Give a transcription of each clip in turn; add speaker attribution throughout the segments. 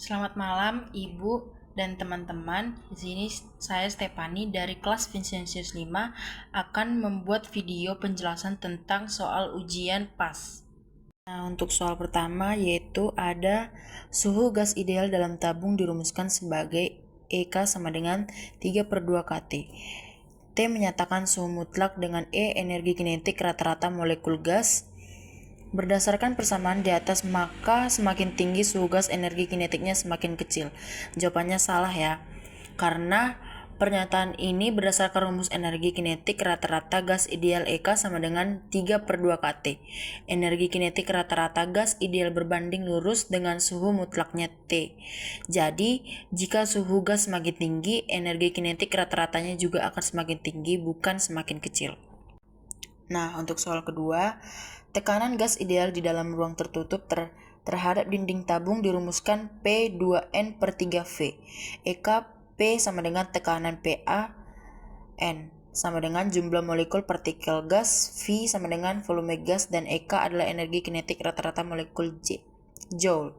Speaker 1: Selamat malam, Ibu dan teman-teman. Di sini saya Stefani dari kelas Vincentius 5 akan membuat video penjelasan tentang soal ujian PAS. Nah, untuk soal pertama yaitu ada suhu gas ideal dalam tabung dirumuskan sebagai EK sama dengan 3/2 kT. T menyatakan suhu mutlak dengan E energi kinetik rata-rata molekul gas. Berdasarkan persamaan di atas, maka semakin tinggi suhu gas energi kinetiknya semakin kecil. Jawabannya salah ya, karena pernyataan ini berdasarkan rumus energi kinetik rata-rata gas ideal EK sama dengan 3/2 kT. Energi kinetik rata-rata gas ideal berbanding lurus dengan suhu mutlaknya T. Jadi, jika suhu gas semakin tinggi, energi kinetik rata-ratanya juga akan semakin tinggi, bukan semakin kecil. Nah, untuk soal kedua, tekanan gas ideal di dalam ruang tertutup terhadap dinding tabung dirumuskan P2N/3V. EK P sama dengan tekanan PA, N sama dengan jumlah molekul partikel gas, V sama dengan volume gas, dan EK adalah energi kinetik rata-rata molekul Joule.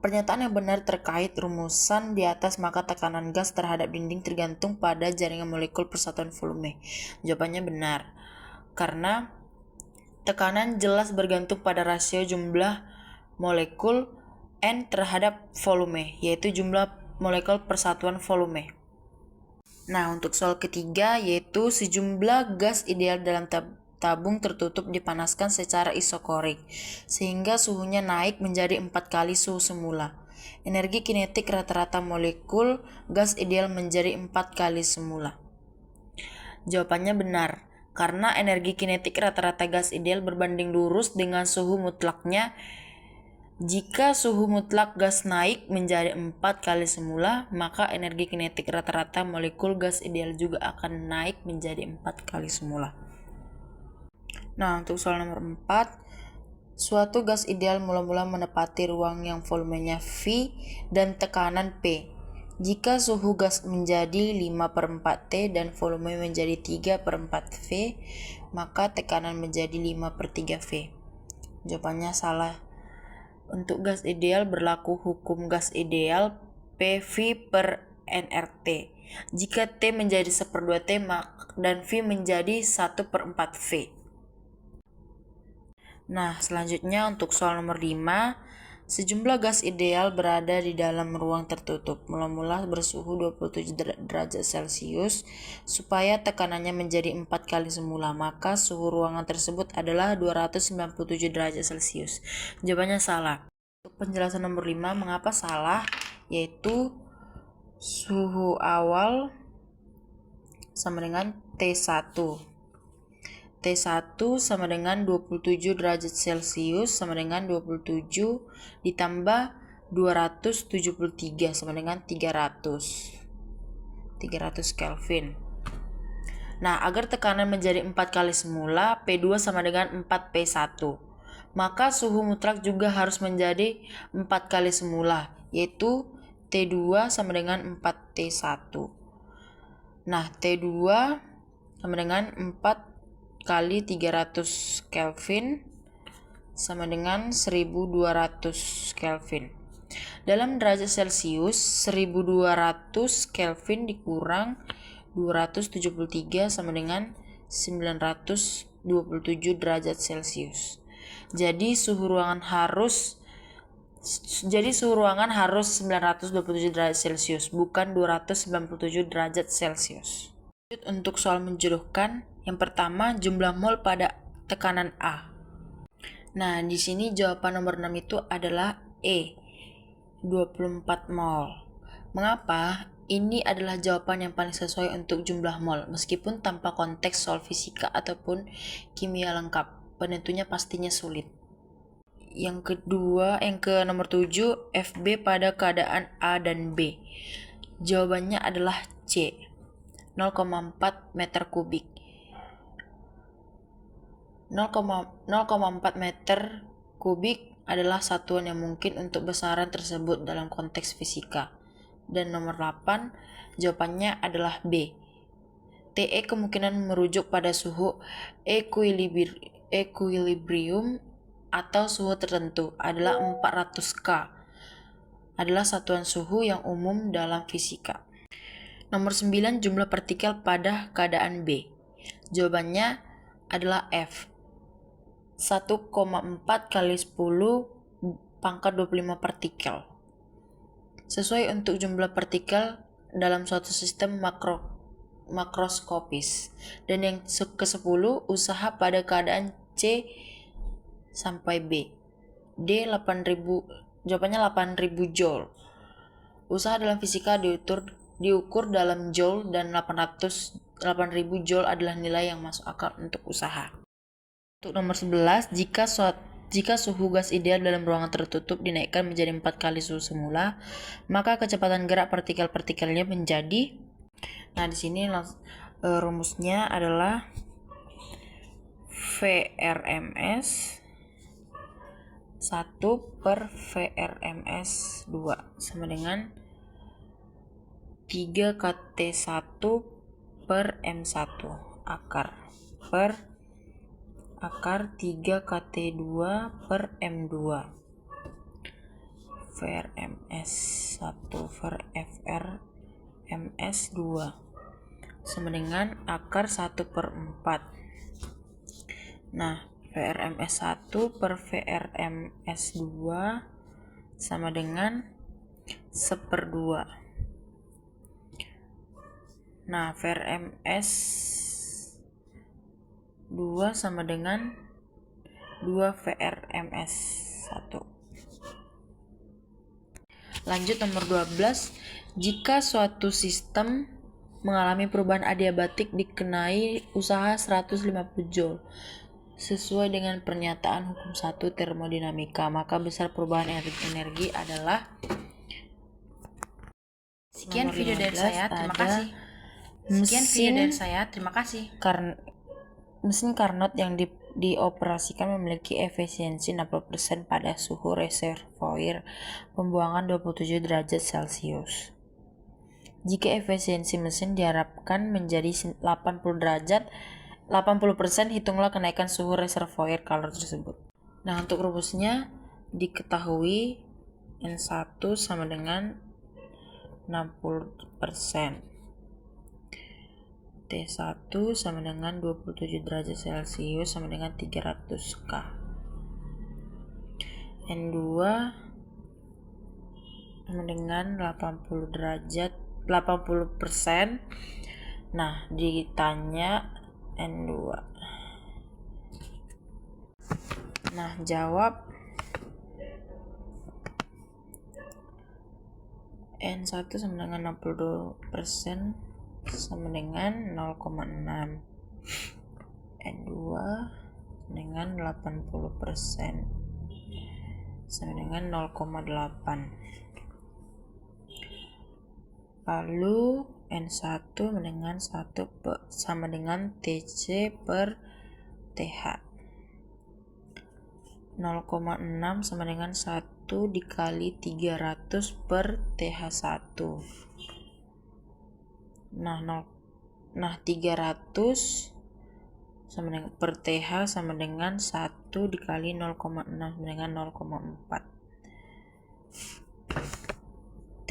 Speaker 1: Pernyataan yang benar terkait rumusan di atas, maka tekanan gas terhadap dinding tergantung pada jaringan molekul persatuan volume. Jawabannya benar, karena tekanan jelas bergantung pada rasio jumlah molekul N terhadap volume, yaitu jumlah molekul persatuan volume. Nah, untuk soal ketiga yaitu sejumlah gas ideal dalam tabung tertutup dipanaskan secara isokorik, sehingga suhunya naik menjadi 4 kali suhu semula. Energi kinetik rata-rata molekul gas ideal menjadi 4 kali semula. Jawabannya benar, karena energi kinetik rata-rata gas ideal berbanding lurus dengan suhu mutlaknya. Jika suhu mutlak gas naik menjadi 4 kali semula, maka energi kinetik rata-rata molekul gas ideal juga akan naik menjadi 4 kali semula. Nah, untuk soal nomor 4, suatu gas ideal mula-mula menepati ruang yang volumenya V dan tekanan P. Jika suhu gas menjadi 5/4 T dan volume menjadi 3/4 V, maka tekanan menjadi 5/3 V. Jawabannya salah. Untuk gas ideal berlaku hukum gas ideal PV/nRT. Jika T menjadi 1/2 T dan V menjadi 1/4 V. Nah, selanjutnya untuk soal nomor 5, sejumlah gas ideal berada di dalam ruang tertutup, mula-mula bersuhu 27 derajat Celcius, supaya tekanannya menjadi 4 kali semula, maka suhu ruangan tersebut adalah 297 derajat Celcius. Jawabannya salah. Untuk penjelasan nomor 5, mengapa salah, yaitu suhu awal sama dengan T1. T1 sama dengan 27 derajat Celcius sama dengan 27 ditambah 273 sama dengan 300 Kelvin. Nah, agar tekanan menjadi 4 kali semula, P2 sama dengan 4P1. Maka suhu mutlak juga harus menjadi 4 kali semula, yaitu T2 sama dengan 4T1. Nah, T2 sama dengan 4 kali 300 Kelvin sama dengan 1200 Kelvin. Dalam derajat Celcius, 1200 Kelvin dikurang 273 sama dengan 927 derajat Celcius. Jadi suhu ruangan harus 927 derajat Celcius, bukan 297 derajat Celcius. Untuk soal menjodohkan, yang pertama jumlah mol pada tekanan A. Nah, di sini jawaban nomor 6 itu adalah E, 24 mol. Mengapa? Ini adalah jawaban yang paling sesuai untuk jumlah mol, meskipun tanpa konteks soal fisika ataupun kimia lengkap. Penentunya pastinya sulit. Yang ke nomor 7, FB pada keadaan A dan B. Jawabannya adalah C, 0,4 meter kubik. 0,4 meter kubik adalah satuan yang mungkin untuk besaran tersebut dalam konteks fisika. Dan nomor 8, jawabannya adalah B. TE kemungkinan merujuk pada suhu equilibrium atau suhu tertentu adalah 400 K. adalah satuan suhu yang umum dalam fisika. Nomor 9, jumlah partikel pada keadaan B. Jawabannya adalah F. 1,4 kali 10 pangkat 25 partikel. Sesuai untuk jumlah partikel dalam suatu sistem makroskopis. Dan yang ke-10, usaha pada keadaan C sampai B. D 8000, jawabannya 8000 joule. Usaha dalam fisika diukur dalam joule dan 8000 joule adalah nilai yang masuk akal untuk usaha. Untuk nomor 11, jika suhu gas ideal dalam ruangan tertutup dinaikkan menjadi 4 kali suhu semula, maka kecepatan gerak partikel-partikelnya menjadi. Nah, di sini rumusnya adalah VRMS 1 per VRMS 2 sama dengan 3 KT1 per M1 akar 3 KT2 per M2 VRMS 1 per FRMS 2 sama dengan akar 1 per 4. Nah, VRMS 1 per VRMS 2 sama dengan 1/2. Nah, VRMS 2 sama dengan 2 VRMS 1. Lanjut nomor 12. Jika suatu sistem mengalami perubahan adiabatik dikenai usaha 150 joule. Sesuai dengan pernyataan hukum 1 termodinamika, maka besar perubahan energi adalah. Sekian video dari saya, terima kasih. Mesin Carnot yang dioperasikan memiliki efisiensi 60% pada suhu reservoir pembuangan 27 derajat Celcius. Jika efisiensi mesin diharapkan menjadi 80%, hitunglah kenaikan suhu reservoir kalor tersebut. Nah, untuk rumusnya diketahui N1 sama dengan 60%. T1 sama dengan 27 derajat Celcius sama dengan 300 K. N2 sama dengan 80%. Nah, ditanya N2. Nah, jawab N1 sama dengan 60% sama dengan 0,6. N2 dengan 80% sama dengan 0,8. Lalu N1 dengan 1 sama dengan TC per TH. 0,6 sama dengan 1 dikali 300 per TH1. Nah 300 sama dengan per TH sama dengan 1 dikali 0,6 sama dengan 0,4.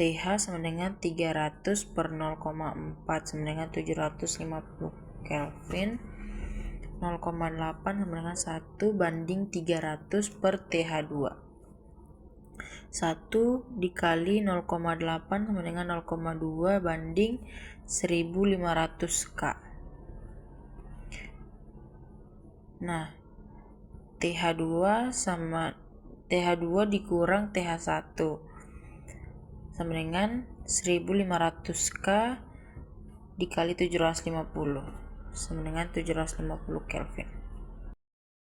Speaker 1: TH sama dengan 300 per 0,4 sama dengan 750 Kelvin. 0,8 sama dengan 1 banding 300 per TH2. 1 dikali 0,8 sama dengan 0,2 banding 1500 K. Nah, TH2 dikurang TH1 sama dengan 1500 K dikali 750 sama dengan 750 Kelvin.